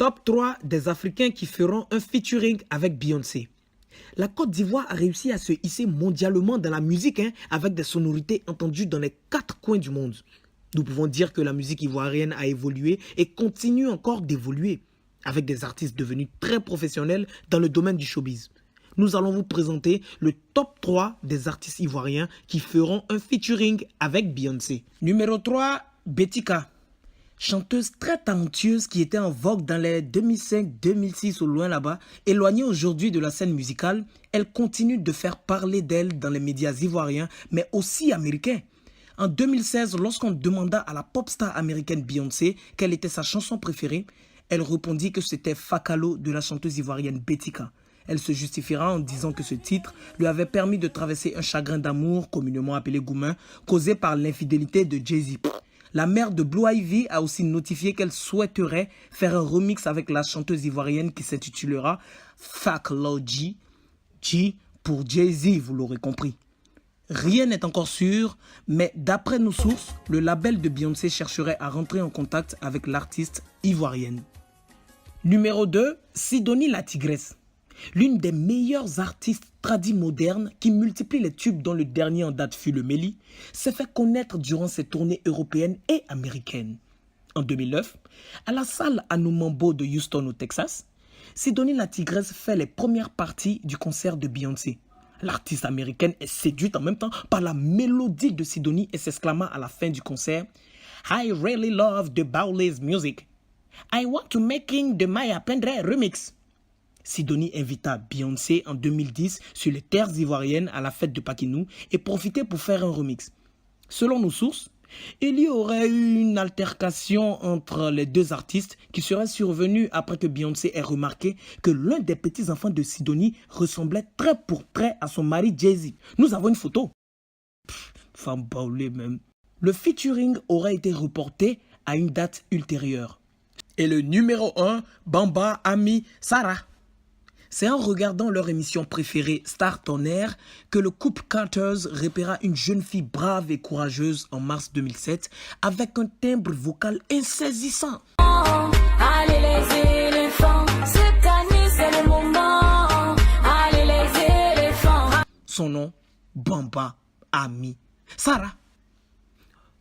Top 3 des Africains qui feront un featuring avec Beyoncé. La Côte d'Ivoire a réussi à se hisser mondialement dans la musique avec des sonorités entendues dans les 4 coins du monde. Nous pouvons dire que la musique ivoirienne a évolué et continue encore d'évoluer avec des artistes devenus très professionnels dans le domaine du showbiz. Nous allons vous présenter le top 3 des artistes ivoiriens qui feront un featuring avec Beyoncé. Numéro 3, Betika. Chanteuse très talentueuse qui était en vogue dans les 2005-2006 au loin là-bas, éloignée aujourd'hui de la scène musicale, elle continue de faire parler d'elle dans les médias ivoiriens, mais aussi américains. En 2016, lorsqu'on demanda à la pop star américaine Beyoncé quelle était sa chanson préférée, elle répondit que c'était Fakalo de la chanteuse ivoirienne Betika. Elle se justifiera en disant que ce titre lui avait permis de traverser un chagrin d'amour, communément appelé Goumin, causé par l'infidélité de Jay-Z. La mère de Blue Ivy a aussi notifié qu'elle souhaiterait faire un remix avec la chanteuse ivoirienne qui s'intitulera Fakalo G. G pour Jay-Z, vous l'aurez compris. Rien n'est encore sûr, mais d'après nos sources, le label de Beyoncé chercherait à rentrer en contact avec l'artiste ivoirienne. Numéro 2, Sidonie la Tigresse. L'une des meilleures artistes tradis modernes qui multiplie les tubes dont le dernier en date fut le Méli, s'est fait connaître durant ses tournées européennes et américaines. En 2009, à la salle Anumambo de Houston au Texas, Sidonie la Tigresse fait les premières parties du concert de Beyoncé. L'artiste américaine est séduite en même temps par la mélodie de Sidonie et s'exclama à la fin du concert « I really love the Baoulez music. I want to making the Maya Pendre remix ». Sidonie invita Beyoncé en 2010 sur les terres ivoiriennes à la fête de Paquinou et profitait pour faire un remix. Selon nos sources, il y aurait eu une altercation entre les deux artistes qui serait survenue après que Beyoncé ait remarqué que l'un des petits-enfants de Sidonie ressemblait trait pour trait à son mari Jay-Z. Nous avons une photo. Femme baoulée même. Le featuring aurait été reporté à une date ultérieure. Et le numéro 1, Bamba Ami Sarah. C'est en regardant leur émission préférée Star on Air que le couple Carters repéra une jeune fille brave et courageuse en mars 2007 avec un timbre vocal insaisissant. Allez les éléphants, cette année c'est le moment. Allez les éléphants. Son nom, Bamba Ami Sarah.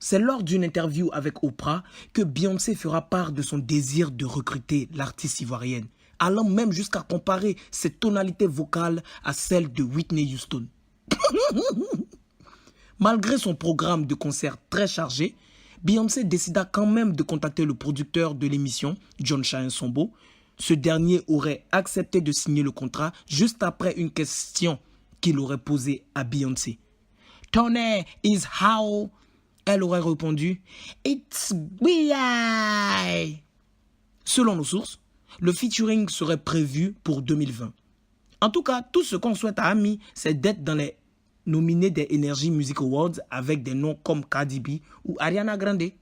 C'est lors d'une interview avec Oprah que Beyoncé fera part de son désir de recruter l'artiste ivoirienne, allant même jusqu'à comparer ses tonalités vocales à celles de Whitney Houston. Malgré son programme de concert très chargé, Beyoncé décida quand même de contacter le producteur de l'émission, John Chain-Sombo. Ce dernier aurait accepté de signer le contrat juste après une question qu'il aurait posée à Beyoncé. « Tony is how ?» Elle aurait répondu « It's weird ». Selon nos sources, le featuring serait prévu pour 2020. En tout cas, tout ce qu'on souhaite à Ami, c'est d'être dans les nominés des Energy Music Awards avec des noms comme Cardi B ou Ariana Grande.